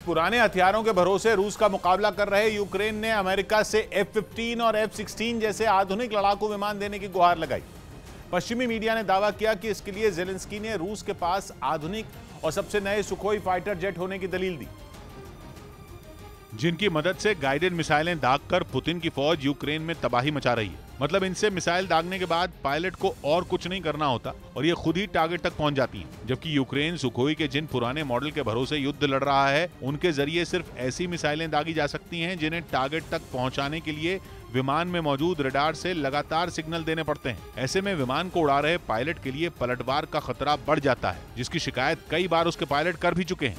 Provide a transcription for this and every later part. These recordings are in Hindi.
पुराने हथियारों के भरोसे रूस का मुकाबला कर रहे यूक्रेन ने अमेरिका से F-15 और F-16 जैसे आधुनिक लड़ाकू विमान देने की गुहार लगाई। पश्चिमी मीडिया ने दावा किया कि इसके लिए जेलेंस्की ने रूस के पास आधुनिक और सबसे नए सुखोई फाइटर जेट होने की दलील दी, जिनकी मदद से गाइडेड मिसाइलें दागकर पुतिन की फौज यूक्रेन में तबाही मचा रही है। मतलब इनसे मिसाइल दागने के बाद पायलट को और कुछ नहीं करना होता और ये खुद ही टारगेट तक पहुंच जाती हैं। जबकि यूक्रेन सुखोई के जिन पुराने मॉडल के भरोसे युद्ध लड़ रहा है, उनके जरिए सिर्फ ऐसी मिसाइलें दागी जा सकती हैं जिन्हें टारगेट तक पहुंचाने के लिए विमान में मौजूद रडार से लगातार सिग्नल देने पड़ते हैं। ऐसे में विमान को उड़ा रहे पायलट के लिए पलटवार का खतरा बढ़ जाता है, जिसकी शिकायत कई बार उसके पायलट कर भी चुके हैं।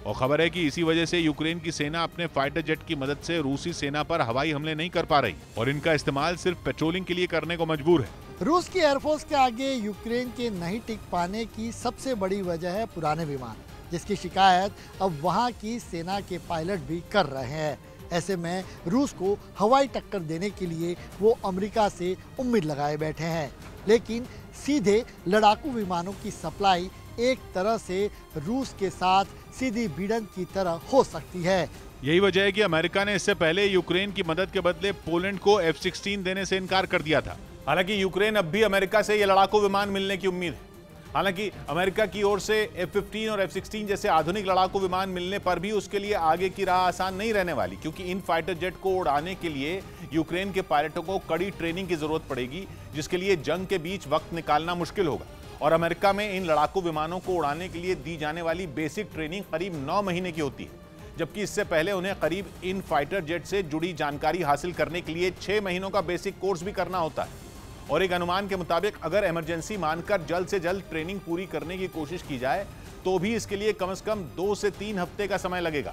और खबर है कि इसी वजह से यूक्रेन की सेना अपने फाइटर जेट की मदद से रूसी सेना पर हवाई हमले नहीं कर पा रही और इनका इस्तेमाल सिर्फ पेट्रोलिंग के लिए करने को मजबूर है। रूस की एयरफोर्स के आगे यूक्रेन के नहीं टिक पाने की सबसे बड़ी वजह है पुराने विमान, जिसकी शिकायत अब वहां की सेना के पायलट भी कर रहे हैं। ऐसे में रूस को हवाई टक्कर देने के लिए वो अमेरिका से उम्मीद लगाए बैठे हैं, लेकिन सीधे लड़ाकू विमानों की सप्लाई एक तरह से रूस के साथ सीधी भिड़ंत की तरह हो सकती है। यही वजह है कि अमेरिका ने इससे पहले यूक्रेन की मदद के बदले पोलैंड को F-16 देने से इनकार कर दिया था। हालांकि यूक्रेन अब भी अमेरिका से ये लड़ाकू विमान मिलने की उम्मीद है। हालांकि अमेरिका की ओर से F-15 और F-16 जैसे आधुनिक लड़ाकू विमान मिलने पर भी उसके लिए आगे की राह आसान नहीं रहने वाली, क्योंकि इन फाइटर जेट को उड़ाने के लिए यूक्रेन के पायलटों को कड़ी ट्रेनिंग की जरूरत पड़ेगी, जिसके लिए जंग के बीच वक्त निकालना मुश्किल होगा। और अमेरिका में इन लड़ाकू विमानों को उड़ाने के लिए दी जाने वाली बेसिक ट्रेनिंग करीब 9 महीने की होती है, जबकि इससे पहले उन्हें करीब इन फाइटर जेट से जुड़ी जानकारी हासिल करने के लिए 6 महीनों का बेसिक कोर्स भी करना होता है। और एक अनुमान के मुताबिक अगर इमरजेंसी मानकर जल्द से जल्द ट्रेनिंग पूरी करने की कोशिश की जाए तो भी इसके लिए कम से कम 2 से 3 हफ्ते का समय लगेगा।